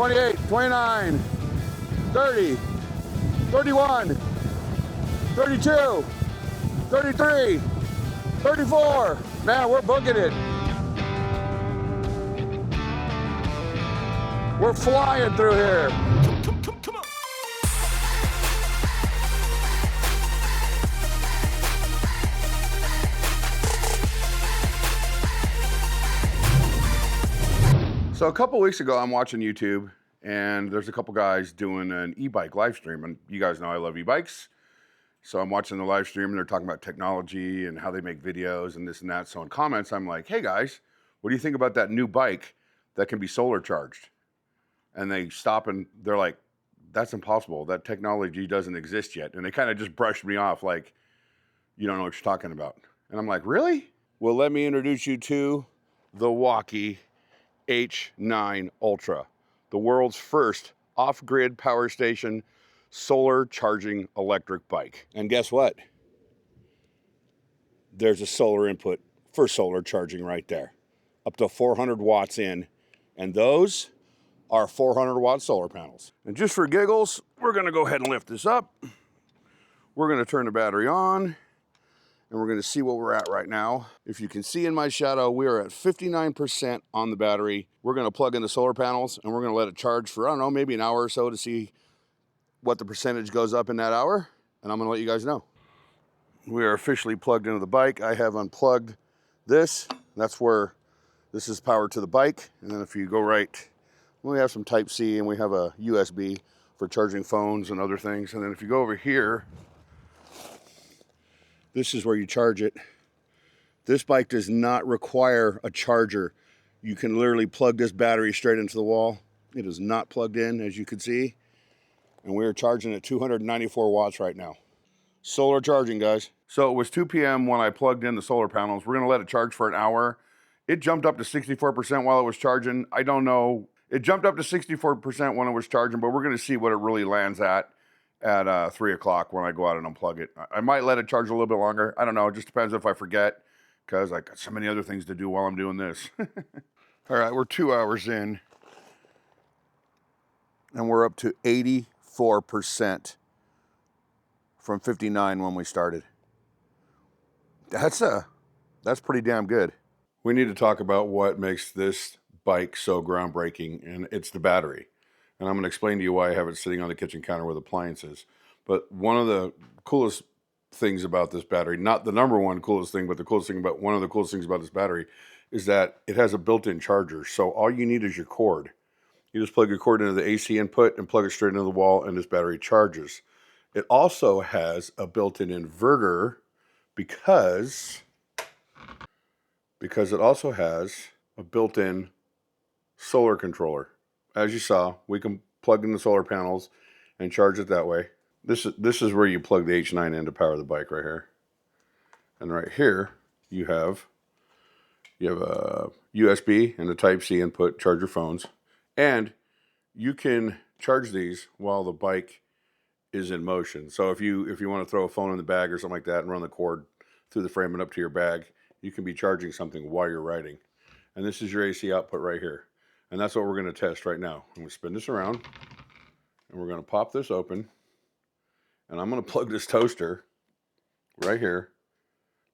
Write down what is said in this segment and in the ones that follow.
28, 29, 30, 31, 32, 33, 34. Man, we're booking it. We're flying through here. Come on. So a couple weeks ago, I'm watching YouTube, and there's a couple guys doing an e-bike live stream, and you guys know I love e-bikes. So I'm watching the live stream, and they're talking about technology and how they make videos and this and that. So in comments, I'm like, hey guys, what do you think about that new bike that can be solar charged? And they stop and they're like, that's impossible. That technology doesn't exist yet. And they kind of just brushed me off like, you don't know what you're talking about. And I'm like, really? Well, let me introduce you to the Wallke H9 Ultra, the world's first off-grid power station solar charging electric bike. And guess what? There's a solar input for solar charging right there. Up to 400 watts in, and those are 400-watt solar panels. And just for giggles, we're gonna go ahead and lift this up. We're gonna turn the battery on, and we're gonna see what we're at right now. If you can see in my shadow, we are at 59% on the battery. We're gonna plug in the solar panels, and we're gonna let it charge for, I don't know, maybe an hour or so to see what the percentage goes up in that hour, and I'm gonna let you guys know. We are officially plugged into the bike. I have unplugged this. That's where this is powered to the bike. And then if you go right, we have some Type-C and we have a USB for charging phones and other things. And then if you go over here, this is where you charge it. This bike does not require a charger. You can literally plug this battery straight into the wall. It is not plugged in, as you can see. And we are charging at 294 watts right now. Solar charging, guys. So it was 2 p.m. when I plugged in the solar panels. We're gonna let it charge for an hour. It jumped up to 64% while it was charging. I don't know. It jumped up to 64% when it was charging, but we're gonna see what it really lands at 3 o'clock when I go out and unplug it. I might let it charge a little bit longer. I don't know, it just depends if I forget, because I got so many other things to do while I'm doing this. All right, we're 2 hours in, and we're up to 84% from 59 when we started. That's pretty damn good. We need to talk about what makes this bike so groundbreaking, and it's the battery. And I'm gonna explain to you why I have it sitting on the kitchen counter with appliances. But one of the coolest things about this battery, not the number one coolest thing, but the coolest thing about one of the coolest things about this battery is that it has a built-in charger. So all you need is your cord. You just plug your cord into the AC input and plug it straight into the wall, and this battery charges. It also has a built-in inverter because it also has a built-in solar controller. As you saw, we can plug in the solar panels and charge it that way. This is where you plug the H9 in to power the bike right here. And right here, you have a USB and a Type-C input, charge your phones. And you can charge these while the bike is in motion. So if you want to throw a phone in the bag or something like that and run the cord through the frame and up to your bag, you can be charging something while you're riding. And this is your AC output right here. And that's what we're going to test right now. I'm going to spin this around, and we're going to pop this open, and I'm going to plug this toaster right here.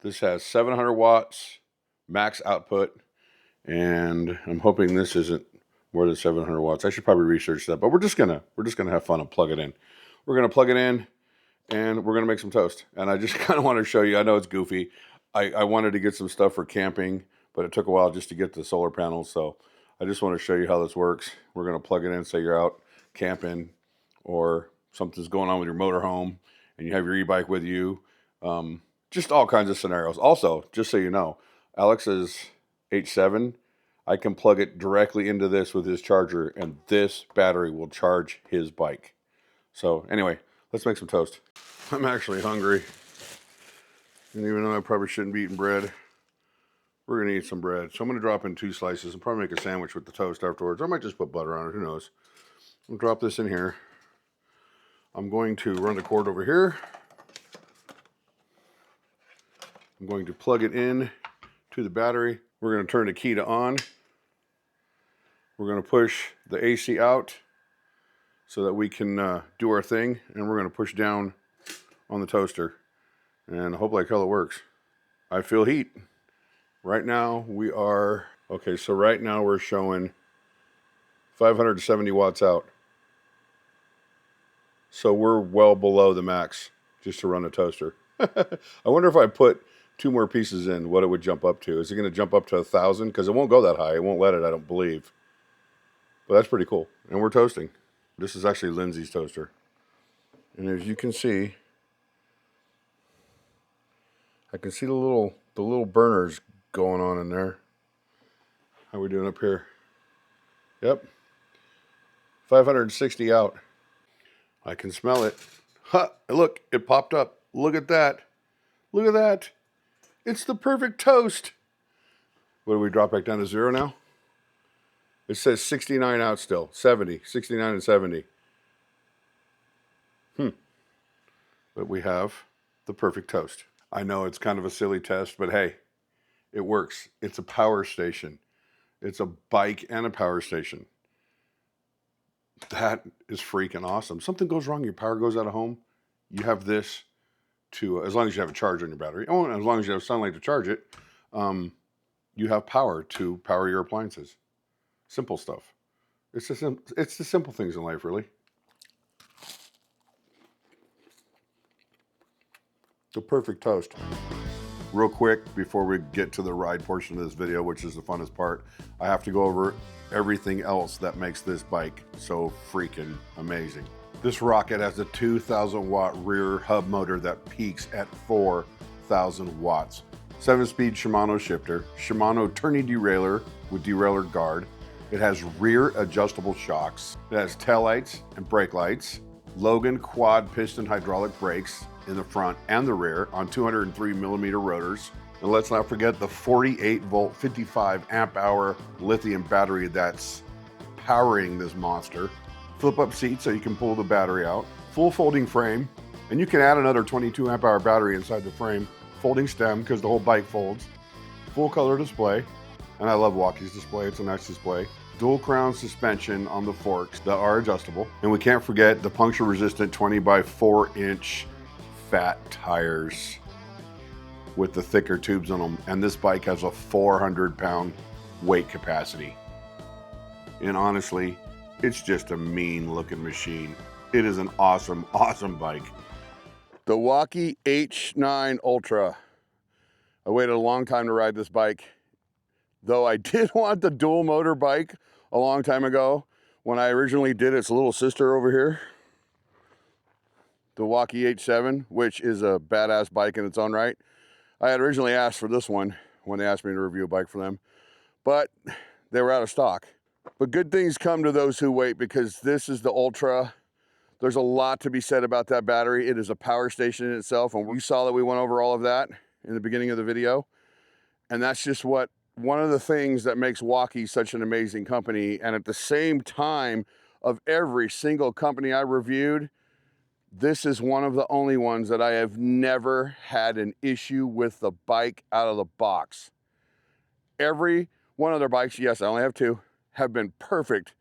This has 700 watts max output, and I'm hoping this isn't more than 700 watts. I should probably research that, but we're just gonna have fun and plug it in. We're gonna plug it in, and we're gonna make some toast. And I just kind of want to show you. I know it's goofy. I wanted to get some stuff for camping, but it took a while just to get the solar panels. So I just want to show you how this works. We're going to plug it in, say you're out camping or something's going on with your motorhome and you have your e-bike with you. Just all kinds of scenarios. Also, just so you know, Alex's H7, I can plug it directly into this with his charger, and this battery will charge his bike. So anyway, let's make some toast. I'm actually hungry. And even though I probably shouldn't be eating bread, we're going to eat some bread. So I'm going to drop in 2 slices and probably make a sandwich with the toast afterwards. I might just put butter on it, who knows. I'll drop this in here. I'm going to run the cord over here. I'm going to plug it in to the battery. We're going to turn the key to on. We're going to push the AC out so that we can do our thing, and we're going to push down on the toaster, and hope like hell it works. I feel heat. Right now we are, okay, so right now we're showing 570 watts out. So we're well below the max just to run a toaster. I wonder if I put 2 more pieces in, what it would jump up to. Is it going to jump up to 1,000? Because it won't go that high. It won't let it, I don't believe. But that's pretty cool. And we're toasting. This is actually Lindsay's toaster. And as you can see, I can see the little burners going on in there. How are we doing up here? Yep. 560 out. I can smell it. Ha! Look, it popped up. Look at that. Look at that. It's the perfect toast. What do we drop back down to 0 now? It says 69 out still. 70. 69 and 70. But we have the perfect toast. I know it's kind of a silly test, but hey, it works. It's a power station. It's a bike and a power station. That is freaking awesome. Something goes wrong, your power goes out of home, you have this to, as long as you have a charge on your battery, oh, and as long as you have sunlight to charge it, you have power to power your appliances. Simple stuff. It's the simple things in life, really. The perfect toast. Real quick, before we get to the ride portion of this video, which is the funnest part, I have to go over everything else that makes this bike so freaking amazing. This rocket has a 2,000 watt rear hub motor that peaks at 4,000 watts. 7-speed Shimano shifter, Shimano tourney derailleur with derailleur guard. It has rear adjustable shocks. It has taillights and brake lights. Logan quad piston hydraulic brakes in the front and the rear on 203 millimeter rotors. And let's not forget the 48 volt, 55 amp hour lithium battery that's powering this monster. Flip up seat so you can pull the battery out. Full folding frame, and you can add another 22 amp hour battery inside the frame. Folding stem because the whole bike folds. Full color display, and I love Wallke's display, it's a nice display. Dual crown suspension on the forks that are adjustable. And we can't forget the puncture resistant 20 by 4 inch fat tires with the thicker tubes on them. And this bike has a 400 pound weight capacity. And honestly, it's just a mean looking machine. It is an awesome, awesome bike. The Wallke H9 Ultra. I waited a long time to ride this bike. Though I did want the dual motor bike a long time ago when I originally did its little sister over here. The Wallke H7, which is a badass bike in its own right. I had originally asked for this one when they asked me to review a bike for them, but they were out of stock. But good things come to those who wait, because this is the Ultra. There's a lot to be said about that battery. It is a power station in itself, and you saw that we went over all of that in the beginning of the video. And that's just one of the things that makes Wallke such an amazing company. And at the same time, of every single company I reviewed, this is one of the only ones that I have never had an issue with the bike out of the box. Every one of their bikes, yes, I only have 2, have been perfect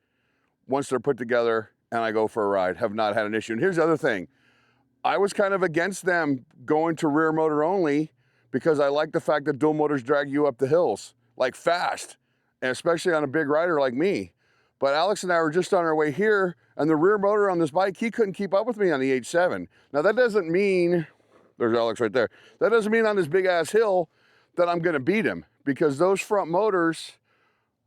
once they're put together and I go for a ride, have not had an issue. And here's the other thing. I was kind of against them going to rear motor only because I like the fact that dual motors drag you up the hills, like fast, and especially on a big rider like me. But Alex and I were just on our way here, and the rear motor on this bike, he couldn't keep up with me on the H7. Now that doesn't mean, there's Alex right there, that doesn't mean on this big ass hill that I'm gonna beat him, because those front motors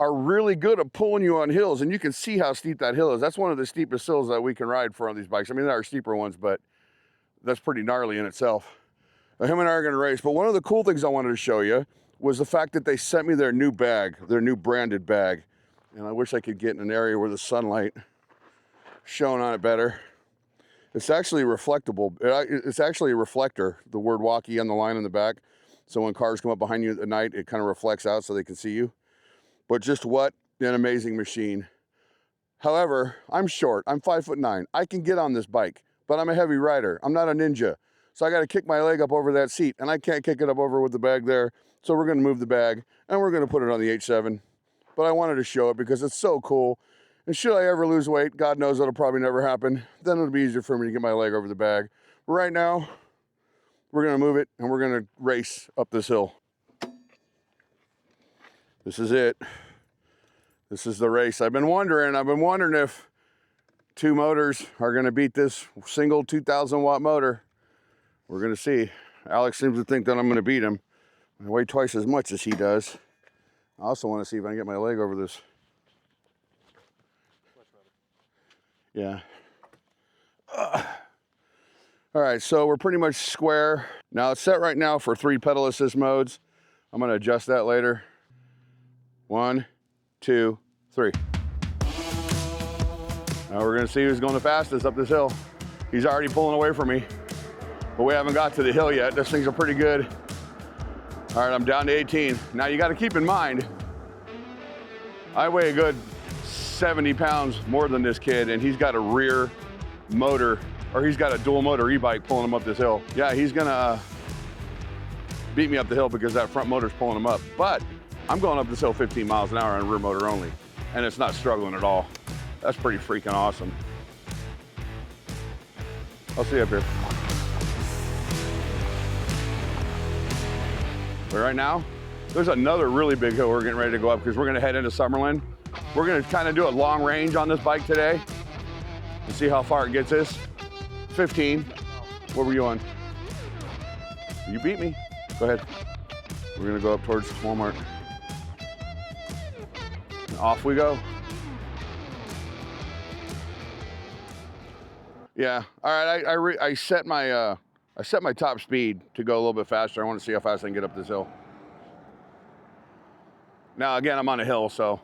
are really good at pulling you on hills, and you can see how steep that hill is. That's one of the steepest hills that we can ride for on these bikes. I mean, there are steeper ones, but that's pretty gnarly in itself. Him and I are gonna race, but one of the cool things I wanted to show you was the fact that they sent me their new bag, their new branded bag. And I wish I could get in an area where the sunlight shone on it better. It's actually reflectable. It's actually a reflector, the word Wallke on the line in the back. So when cars come up behind you at night, it kind of reflects out so they can see you. But just what an amazing machine. However, I'm short, I'm 5'9". I can get on this bike, but I'm a heavy rider. I'm not a ninja. So I got to kick my leg up over that seat, and I can't kick it up over with the bag there. So we're going to move the bag and we're going to put it on the H7. but I wanted to show it because it's so cool. And should I ever lose weight, God knows that'll probably never happen, then it'll be easier for me to get my leg over the bag. But right now, we're gonna move it and we're gonna race up this hill. This is it. This is the race. I've been wondering if 2 motors are gonna beat this single 2,000 watt motor. We're gonna see. Alex seems to think that I'm gonna beat him. I weigh twice as much as he does. I also wanna see if I can get my leg over this. Yeah. All right, so we're pretty much square. Now it's set right now for 3 pedal assist modes. I'm gonna adjust that later. 1, 2, 3. Now we're gonna see who's going the fastest up this hill. He's already pulling away from me, but we haven't got to the hill yet. Those things are pretty good. All right, I'm down to 18. Now you gotta keep in mind, I weigh a good 70 pounds more than this kid, and he's got a rear motor, or he's got a dual motor e-bike pulling him up this hill. Yeah, he's gonna beat me up the hill because that front motor's pulling him up. But I'm going up this hill 15 miles an hour on rear motor only, and it's not struggling at all. That's pretty freaking awesome. I'll see you up here. But right now, there's another really big hill we're getting ready to go up because we're gonna head into Summerlin. We're gonna kind of do a long range on this bike today and see how far it gets us. 15. What were you on? You beat me. Go ahead. We're gonna go up towards Walmart. And off we go. Yeah. All right. I set my top speed to go a little bit faster. I want to see how fast I can get up this hill. Now again, I'm on a hill, so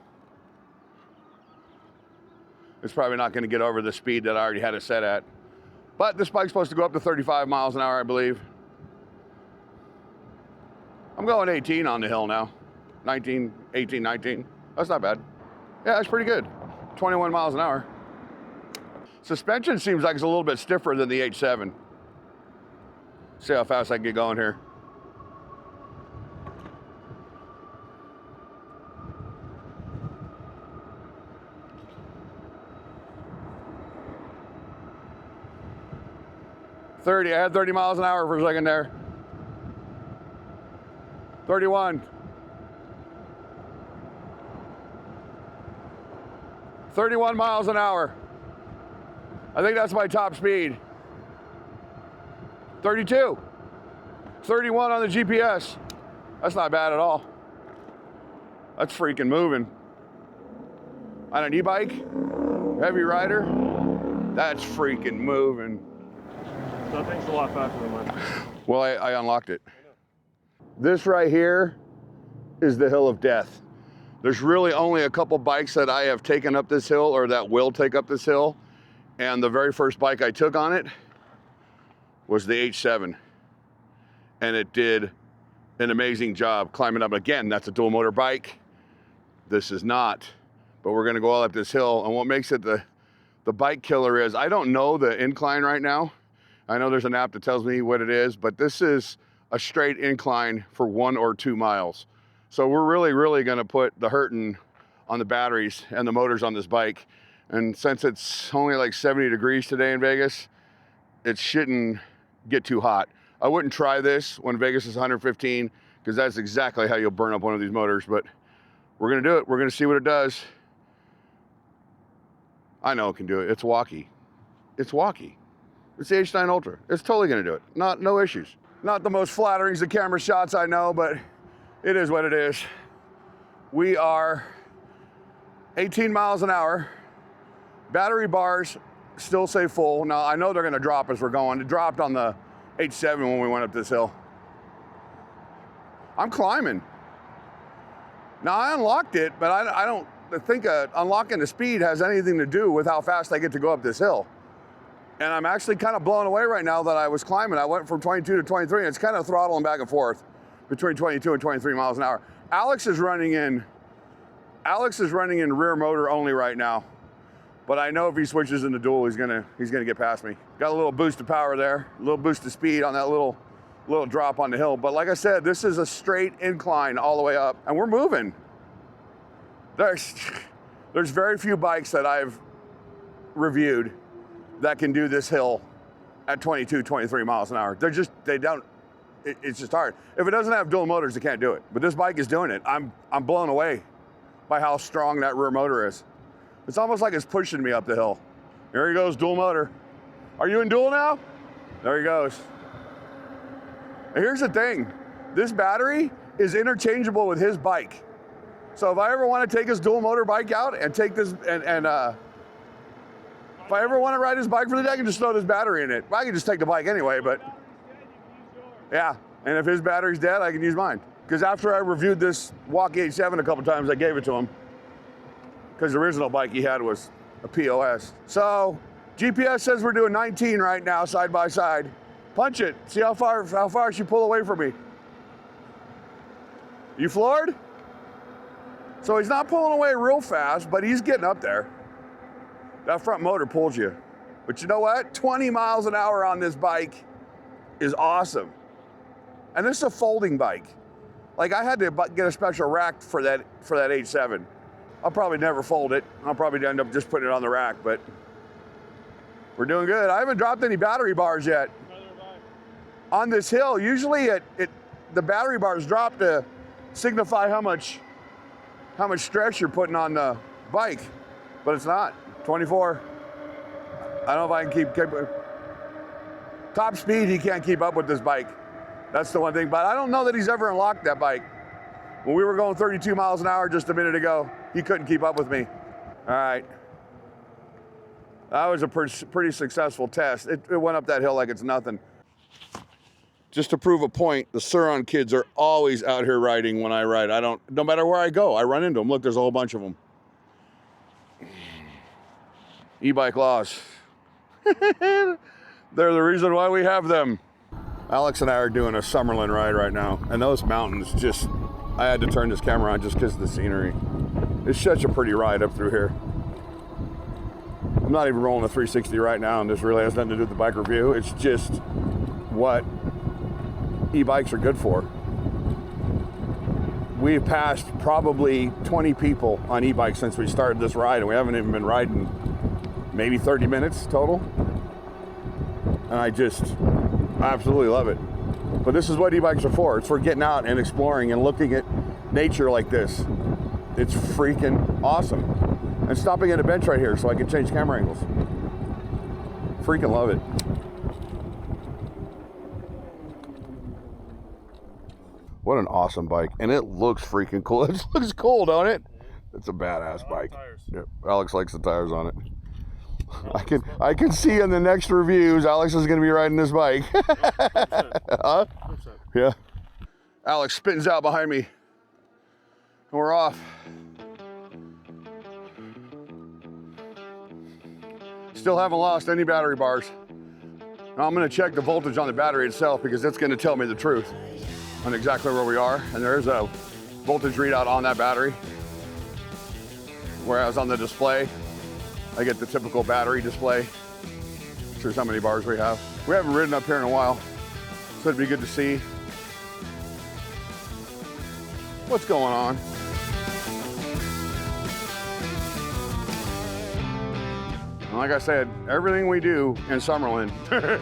it's probably not going to get over the speed that I already had it set at. But this bike's supposed to go up to 35 miles an hour, I believe. I'm going 18 on the hill now. 19, 18, 19. That's not bad. Yeah, that's pretty good. 21 miles an hour. Suspension seems like it's a little bit stiffer than the H7. See how fast I can get going here. I had 30 miles an hour for a second there. 31. 31 miles an hour. I think that's my top speed. 32. 31 on the GPS. That's not bad at all. That's freaking moving. On an e-bike, heavy rider, that's freaking moving. That thing's a lot faster than mine. Well, I unlocked it. This right here is the hill of death. There's really only a couple bikes that I have taken up this hill or that will take up this hill. And the very first bike I took on it was the H7. And it did an amazing job climbing up. Again, that's a dual motor bike. This is not, but we're gonna go all up this hill. And what makes it the bike killer is, I don't know the incline right now. I know there's an app that tells me what it is, but this is a straight incline for 1 or 2 miles. So we're really gonna put the hurting on the batteries and the motors on this bike. And since it's only like 70 degrees today in Vegas, it shouldn't get too hot. I wouldn't try this when Vegas is 115, because that's exactly how you'll burn up one of these motors, but we're gonna do it. We're gonna see what it does. I know it can do it. It's Wallke. It's Wallke. It's the H9 Ultra. It's totally gonna do it. No issues. Not the most flattering of camera shots, I know, but it is what it is. We are 18 miles an hour. Battery bars still say full. Now, I know they're gonna drop as we're going. It dropped on the H7 when we went up this hill. I'm climbing. Now, I unlocked it, but I don't think unlocking the speed has anything to do with how fast I get to go up this hill. And I'm actually kind of blown away right now that I was climbing. I went from 22 to 23, and it's kind of throttling back and forth between 22 and 23 miles an hour. Alex is running in rear motor only right now. But I know if he switches into dual, he's gonna get past me. Got a little boost of power there, a little boost of speed on that little drop on the hill. But like I said, this is a straight incline all the way up, and we're moving. There's very few bikes that I've reviewed that can do this hill at 22, 23 miles an hour. It's just hard. If it doesn't have dual motors, it can't do it. But this bike is doing it. I'm blown away by how strong that rear motor is. It's almost like it's pushing me up the hill. Here he goes, dual motor. Are you in dual now? There he goes. And here's the thing. This battery is interchangeable with his bike. So if I ever want to take his dual motor bike out and take this, if I ever want to ride his bike for the day, I can just throw this battery in it. I can just take the bike anyway, but yeah. And if his battery's dead, I can use mine. Because after I reviewed this Wallke H9 a couple times, I gave it to him. Because the original bike he had was a POS. So GPS says we're doing 19 right now, side by side. Punch it. See how far she pull away from me. You floored? So he's not pulling away real fast, but he's getting up there. That front motor pulls you. But you know what? 20 miles an hour on this bike is awesome. And this is a folding bike. Like, I had to get a special rack for that H7. I'll probably never fold it. I'll probably end up just putting it on the rack, but we're doing good. I haven't dropped any battery bars yet. On this hill, usually the battery bars drop to signify how much stress you're putting on the bike, but it's not. 24. I don't know if I can keep top speed. He can't keep up with this bike. That's the one thing, but I don't know that he's ever unlocked that bike. When we were going 32 miles an hour just a minute ago, he couldn't keep up with me. All right. That was a pretty successful test. It went up that hill like it's nothing. Just to prove a point, the Suron kids are always out here riding when I ride. No matter where I go, I run into them. Look, there's a whole bunch of them. E-bike laws. They're the reason why we have them. Alex and I are doing a Summerlin ride right now, and those mountains I had to turn this camera on just because of the scenery. It's such a pretty ride up through here. I'm not even rolling a 360 right now, and this really has nothing to do with the bike review. It's just what e-bikes are good for. We've passed probably 20 people on e-bikes since we started this ride, and we haven't even been riding maybe 30 minutes total. And I absolutely love it. But this is what e-bikes are for. It's for getting out and exploring and looking at nature like this. It's freaking awesome. And stopping at a bench right here so I can change camera angles. Freaking love it. What an awesome bike. And it looks freaking cool. It looks cool, don't it? It's a badass bike. Yep. Alex likes the tires on it. I can see in the next reviews, Alex is going to be riding this bike. Huh? Yeah. Alex spins out behind me. And we're off. Still haven't lost any battery bars. Now I'm going to check the voltage on the battery itself because that's going to tell me the truth on exactly where we are. And there's a voltage readout on that battery. Whereas on the display, I get the typical battery display. Shows how many bars we have. We haven't ridden up here in a while, so it'd be good to see what's going on. And like I said, everything we do in Summerlin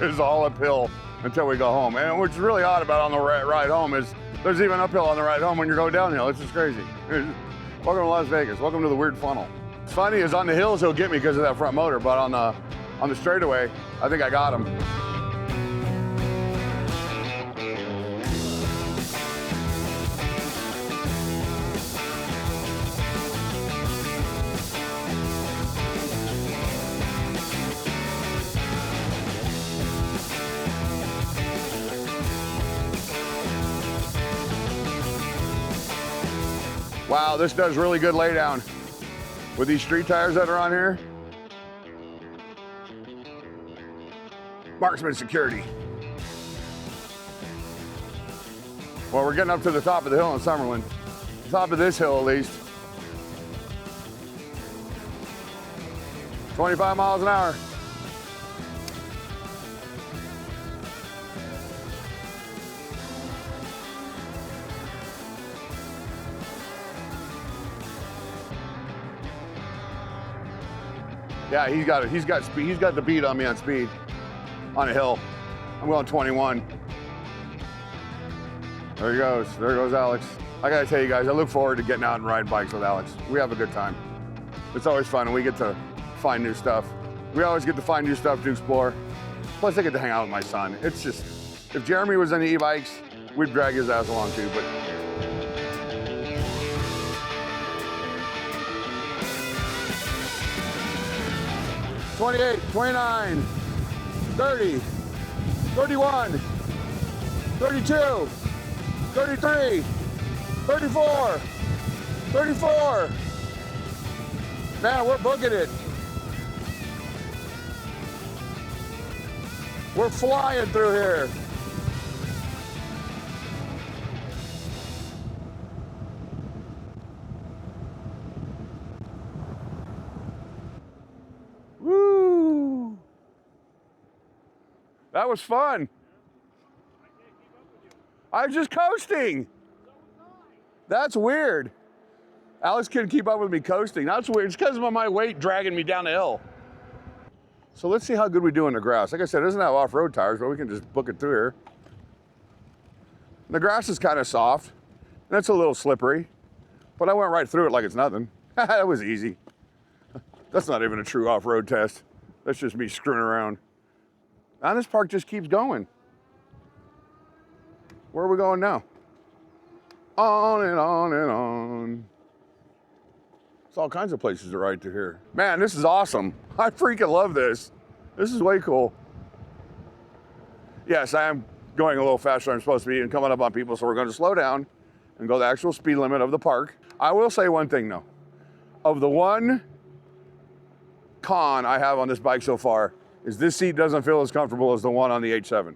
is all uphill until we go home. And what's really odd about on the ride home is there's even uphill on the ride home when you're going downhill. It's just crazy. Welcome to Las Vegas. Welcome to the weird funnel. What's funny is on the hills he'll get me because of that front motor, but on the straightaway, I think I got him. Wow, this does really good laydown. With these street tires that are on here, Marksman security. Well, we're getting up to the top of the hill in Summerlin. Top of this hill, at least. 25 miles an hour. Yeah, he's got it. He's got speed. He's got the beat on me on speed on a hill. I'm going 21. There he goes. There goes Alex. I gotta tell you guys, I look forward to getting out and riding bikes with Alex. We have a good time. It's always fun, and we get to find new stuff. We always get to find new stuff to explore. Plus, I get to hang out with my son. It's just, if Jeremy was into e-bikes, we'd drag his ass along too, but. $28, $29, $30, $31, $32, $33, $34, $34. Man, we're booking it. We're flying through here. Woo! That was fun. I was just coasting. That's weird. Alex couldn't keep up with me coasting. That's weird. It's because of my weight dragging me down the hill. So let's see how good we do in the grass. Like I said, it doesn't have off-road tires, but we can just book it through here. The grass is kind of soft, and it's a little slippery, but I went right through it like it's nothing. That was easy. That's not even a true off-road test. That's just me screwing around. And this park just keeps going. Where are we going now? On and on and on. There's all kinds of places to ride through here. Man, this is awesome. I freaking love this. This is way cool. Yes, I am going a little faster than I'm supposed to be and coming up on people, so we're going to slow down and go the actual speed limit of the park. I will say one thing though. Of the one con I have on this bike so far is this seat doesn't feel as comfortable as the one on the H7.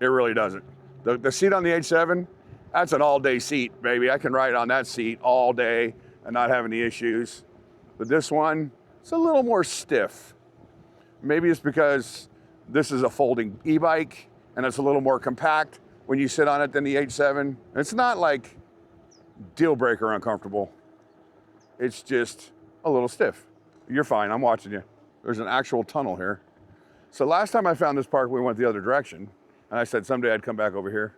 It really doesn't. The seat on the H7, that's an all-day seat, baby. I can ride on that seat all day and not have any issues. But this one, it's a little more stiff. Maybe it's because this is a folding e-bike and it's a little more compact when you sit on it than the H7. It's not like deal breaker uncomfortable. It's just a little stiff. You're fine, I'm watching you. There's an actual tunnel here. So last time I found this park, we went the other direction. And I said someday I'd come back over here.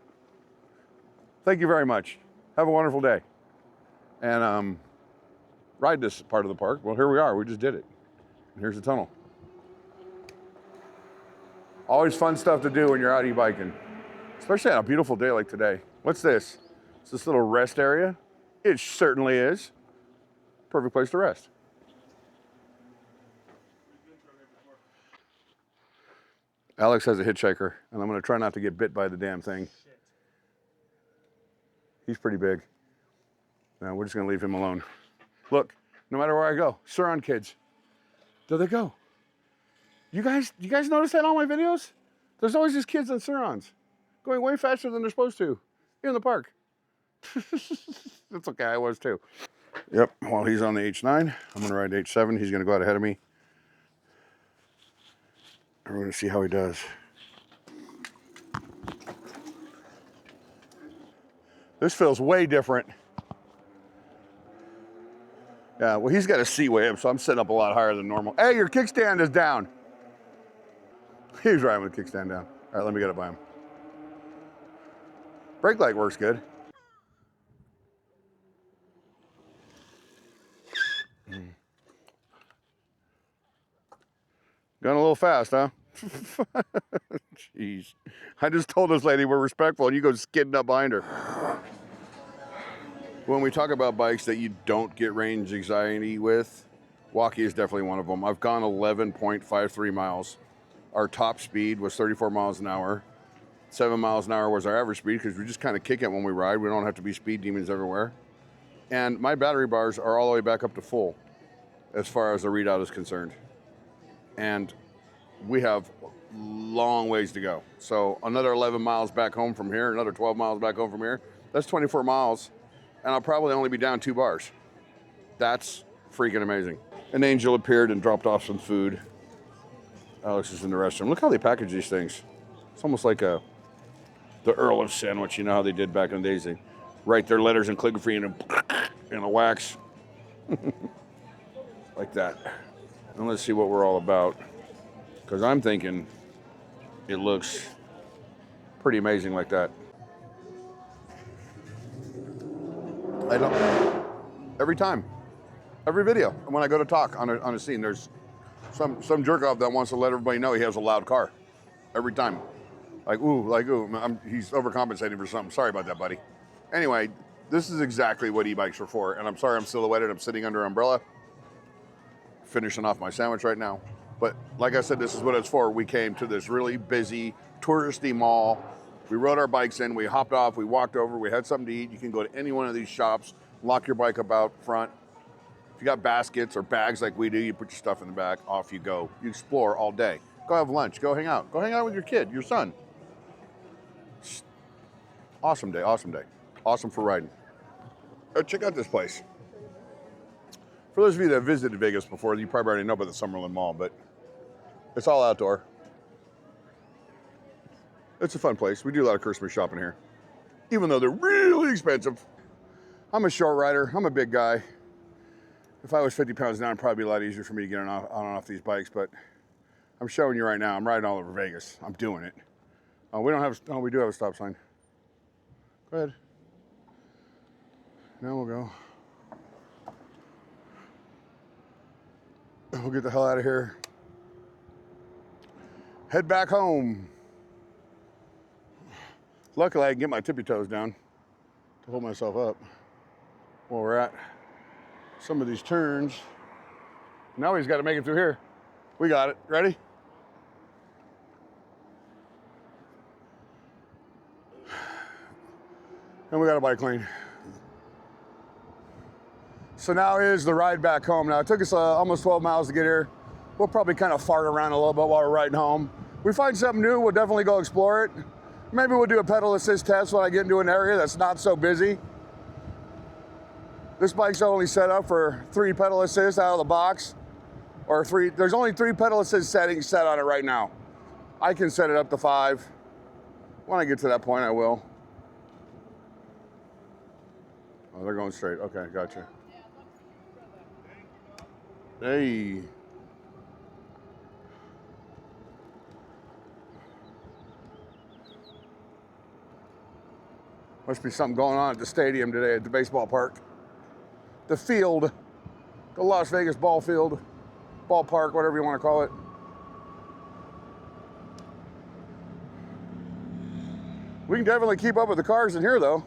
Thank you very much. Have a wonderful day. And ride this part of the park. Well, here we are, we just did it. And here's the tunnel. Always fun stuff to do when you're out e-biking, especially on a beautiful day like today. What's this? It's this little rest area? It certainly is. Perfect place to rest. Alex has a hitchhiker, and I'm gonna try not to get bit by the damn thing. He's pretty big. Now we're just gonna leave him alone. Look, no matter where I go, Suron kids. There they go. You guys notice that in all my videos? There's always these kids on Surons going way faster than they're supposed to in the park. That's okay, I was too. Yep, while he's on the H9, I'm gonna ride the H7. He's gonna go out ahead of me. And we're gonna see how he does. This feels way different. Yeah, well, he's got a seat way up, so I'm sitting up a lot higher than normal. Hey, your kickstand is down. He's riding with the kickstand down. All right, let me get up by him. Brake light works good. Going a little fast, huh? Jeez. I just told this lady we're respectful, and you go skidding up behind her. When we talk about bikes that you don't get range anxiety with, Wallke is definitely one of them. I've gone 11.53 miles. Our top speed was 34 miles an hour. 7 miles an hour was our average speed because we just kind of kick it when we ride. We don't have to be speed demons everywhere. And my battery bars are all the way back up to full as far as the readout is concerned. And we have long ways to go. So another 11 miles back home from here, another 12 miles back home from here, that's 24 miles. And I'll probably only be down 2 bars. That's freaking amazing. An angel appeared and dropped off some food. Alex is in the restroom. Look how they package these things. It's almost like the Earl of Sandwich, you know how they did back in the days. They write their letters in calligraphy in a wax. Like that. And let's see what we're all about. Because I'm thinking it looks pretty amazing like that. I don't, every time, every video, when I go to talk on a scene, there's some jerk off that wants to let everybody know he has a loud car. Every time. Like, ooh, he's overcompensating for something. Sorry about that, buddy. Anyway, this is exactly what e-bikes are for. And I'm sorry I'm silhouetted. I'm sitting under an umbrella, finishing off my sandwich right now. But like I said, this is what it's for. We came to this really busy, touristy mall. We rode our bikes in, we hopped off, we walked over, we had something to eat. You can go to any one of these shops, lock your bike up out front. If you got baskets or bags like we do, you put your stuff in the back, off you go. You explore all day. Go have lunch, go hang out. Go hang out with your kid, your son. Awesome day, awesome day. Awesome for riding. Check out this place. For those of you that have visited Vegas before, you probably already know about the Summerlin Mall, but it's all outdoor. It's a fun place. We do a lot of Christmas shopping here, even though they're really expensive. I'm a short rider. I'm a big guy. If I was 50 pounds down, it'd probably be a lot easier for me to get on and off these bikes, but I'm showing you right now. I'm riding all over Vegas. I'm doing it. We do have a stop sign. Go ahead. Now we'll go. We'll get the hell out of here. Head back home. Luckily, I can get my tippy toes down to hold myself up while we're at some of these turns. Now he's got to make it through here. We got it. Ready? And we got a bike lane. So now is the ride back home. Now it took us almost 12 miles to get here. We'll probably kind of fart around a little bit while we're riding home. We find something new, we'll definitely go explore it. Maybe we'll do a pedal assist test when I get into an area that's not so busy. This bike's only set up for 3 pedal assists out of the box. Or 3, there's only 3 pedal assist settings set on it right now. I can set it up to 5. When I get to that point, I will. Oh, they're going straight. Okay, gotcha. Hey. Must be something going on at the stadium today, at the baseball park. The field, the Las Vegas ball field, ballpark, whatever you want to call it. We can definitely keep up with the cars in here though.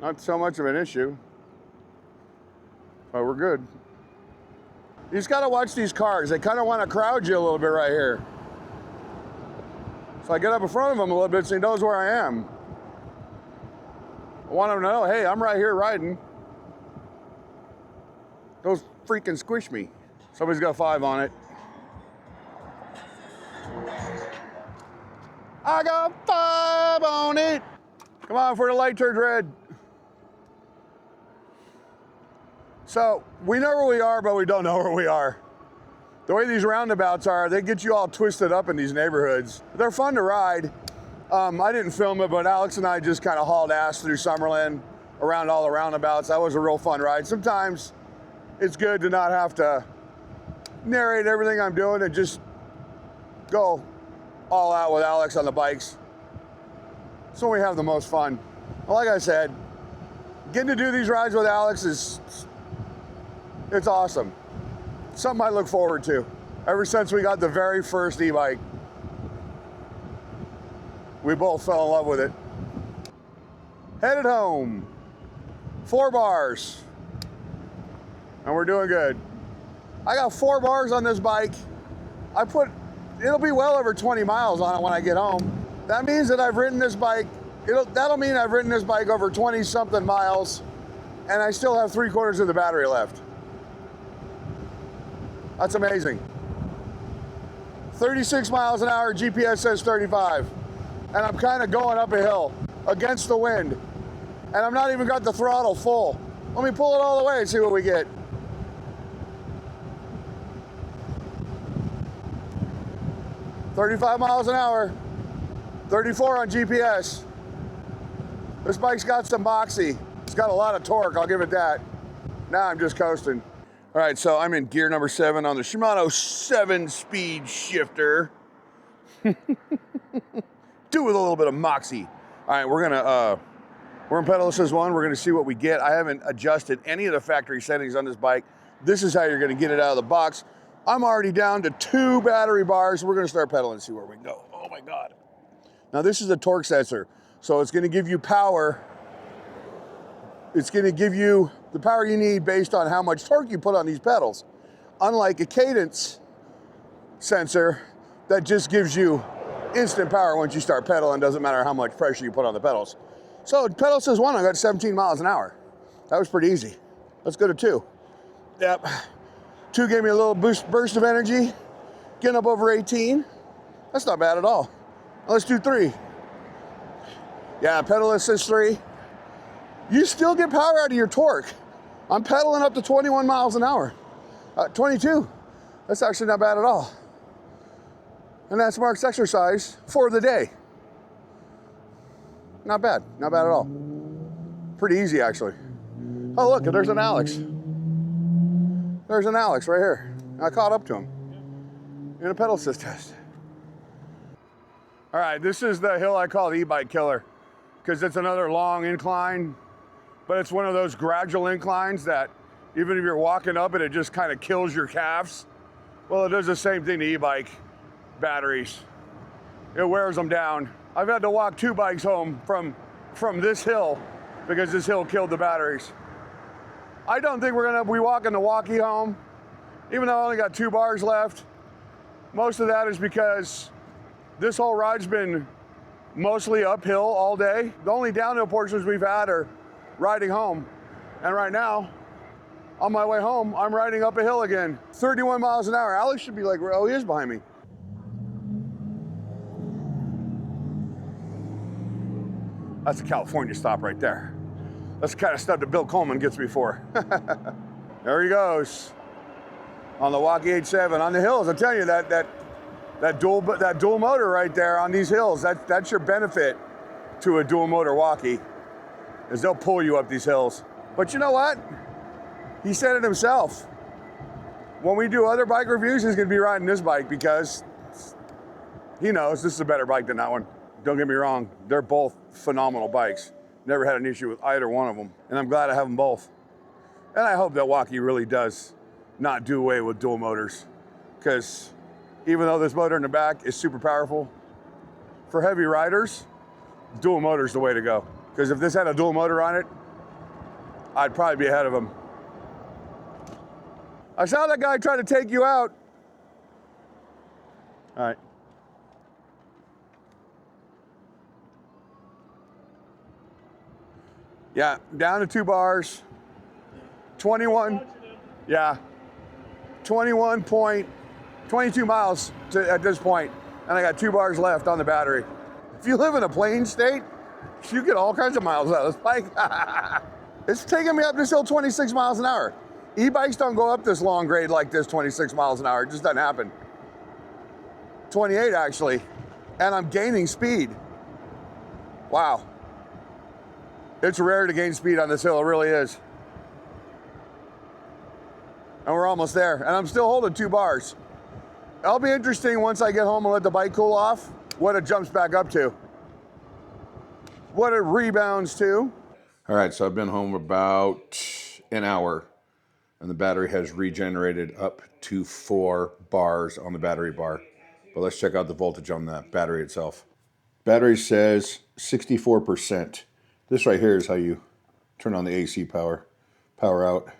Not so much of an issue. But we're good. You just gotta watch these cars. They kind of want to crowd you a little bit right here. So I get up in front of him a little bit so he knows where I am. I want him to know, hey, I'm right here riding. Don't freaking squish me. Somebody's got 5 on it. I got 5 on it. Come on, before the light turns red. So we know where we are, but we don't know where we are. The way these roundabouts are, they get you all twisted up in these neighborhoods. They're fun to ride. I didn't film it, but Alex and I just kind of hauled ass through Summerlin, around all the roundabouts. That was a real fun ride. Sometimes it's good to not have to narrate everything I'm doing and just go all out with Alex on the bikes. That's when we have the most fun. Well, like I said, getting to do these rides with Alex it's awesome. Something I look forward to. Ever since we got the very first e-bike, we both fell in love with it. Headed home. 4 bars. And we're doing good. I got 4 bars on this bike. It'll be well over 20 miles on it when I get home. That means that I've ridden this bike, that'll mean I've ridden this bike over 20 something miles and I still have 3/4 of the battery left. That's amazing. 36 miles an hour, GPS says 35. And I'm kind of going up a hill against the wind. And I've not even got the throttle full. Let me pull it all the way and see what we get. $35 miles an hour, 34 on GPS. This bike's got some moxie. It's got a lot of torque, I'll give it that. Now I'm just coasting. All right, so I'm in gear number 7 on the Shimano 7-speed shifter. Do with a little bit of moxie. All right, we're gonna pedal this as one. We're gonna see what we get. I haven't adjusted any of the factory settings on this bike. This is how you're gonna get it out of the box. I'm already down to 2 battery bars. We're gonna start pedaling and see where we can go. Oh my God. Now this is a torque sensor, so it's gonna give you power. It's gonna give you the power you need based on how much torque you put on these pedals. Unlike a cadence sensor that just gives you instant power once you start pedaling, doesn't matter how much pressure you put on the pedals. So pedal says 1, I got 17 miles an hour. That was pretty easy. Let's go to 2. Yep, 2 gave me a little burst of energy, getting up over 18. That's not bad at all. Let's do 3. Yeah, pedal assist 3. You still get power out of your torque. I'm pedaling up to 21 miles an hour. 22, that's actually not bad at all. And that's Mark's exercise for the day. Not bad at all. Pretty easy actually. Oh look, there's an Alex. There's an Alex right here. I caught up to him in a pedal assist test. All right, this is the hill I call the e-bike killer because it's another long incline, but it's one of those gradual inclines that even if you're walking up it, it just kind of kills your calves. Well, it does the same thing to e-bike batteries. It wears them down. I've had to walk 2 bikes home from this hill because this hill killed the batteries. I don't think we're gonna be walking the Wallke home, even though I only got 2 bars left. Most of that is because this whole ride's been mostly uphill all day. The only downhill portions we've had are riding home. And right now, on my way home, I'm riding up a hill again. 31 miles an hour. Alex should be like, oh, he is behind me. That's a California stop right there. That's the kind of stuff that Bill Coleman gets me for. There he goes. On the Wallke H9 on the hills. I'm telling you, that dual motor right there on these hills, that's your benefit to a dual motor Wallke, is they'll pull you up these hills. But you know what? He said it himself. When we do other bike reviews, he's gonna be riding this bike because he knows this is a better bike than that one. Don't get me wrong, they're both phenomenal bikes. Never had an issue with either one of them, and I'm glad I have them both. And I hope that Wallke really does not do away with dual motors, because even though this motor in the back is super powerful, for heavy riders, dual motor's the way to go. Because if this had a dual motor on it, I'd probably be ahead of him. I saw that guy try to take you out. All right. Yeah, down to 2 bars. 21, yeah, 22 miles at this point, and I got 2 bars left on the battery. If you live in a plain state, you get all kinds of miles out of this bike. It's taking me up this hill 26 miles an hour. E-bikes don't go up this long grade like this 26 miles an hour. It just doesn't happen. 28 actually, and I'm gaining speed. Wow. It's rare to gain speed on this hill, it really is. And we're almost there, and I'm still holding 2 bars. It'll be interesting once I get home and let the bike cool off, what it jumps back up to. What it rebounds to. All right, so I've been home about an hour, and the battery has regenerated up to 4 bars on the battery bar. But let's check out the voltage on the battery itself. Battery says 64%. This right here is how you turn on the AC power out.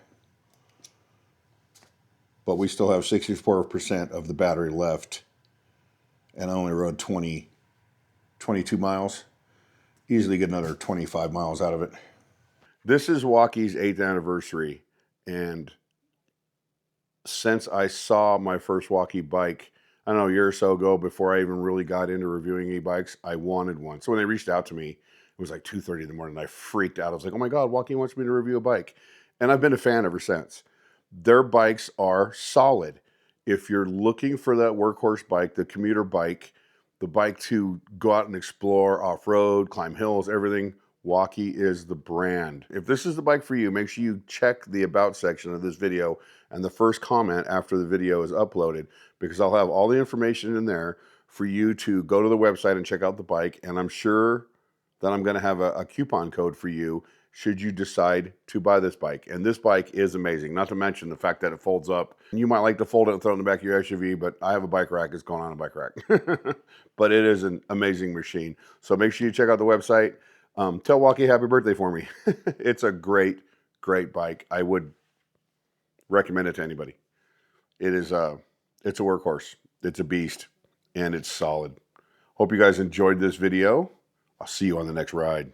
But we still have 64% of the battery left. And I only rode 22 miles. Easily get another 25 miles out of it. This is Wallke's 8th anniversary. And since I saw my first Wallke bike, I don't know, a year or so ago, before I even really got into reviewing e-bikes, I wanted one. So when they reached out to me, it was like 2:30 in the morning. I freaked out. I was like, oh my God, Wallke wants me to review a bike. And I've been a fan ever since. Their bikes are solid. If you're looking for that workhorse bike, the commuter bike, the bike to go out and explore off-road, climb hills, everything, Wallke is the brand. If this is the bike for you, make sure you check the about section of this video and the first comment after the video is uploaded, because I'll have all the information in there for you to go to the website and check out the bike. And I'm sure that I'm going to have a coupon code for you should you decide to buy this bike. And this bike is amazing, not to mention the fact that it folds up. You might like to fold it and throw it in the back of your SUV, but I have a bike rack. It's going on a bike rack. But it is an amazing machine. So make sure you check out the website. Tell Wallke happy birthday for me. It's a great, great bike. I would recommend it to anybody. It is it's a workhorse. It's a beast, and it's solid. Hope you guys enjoyed this video. I'll see you on the next ride.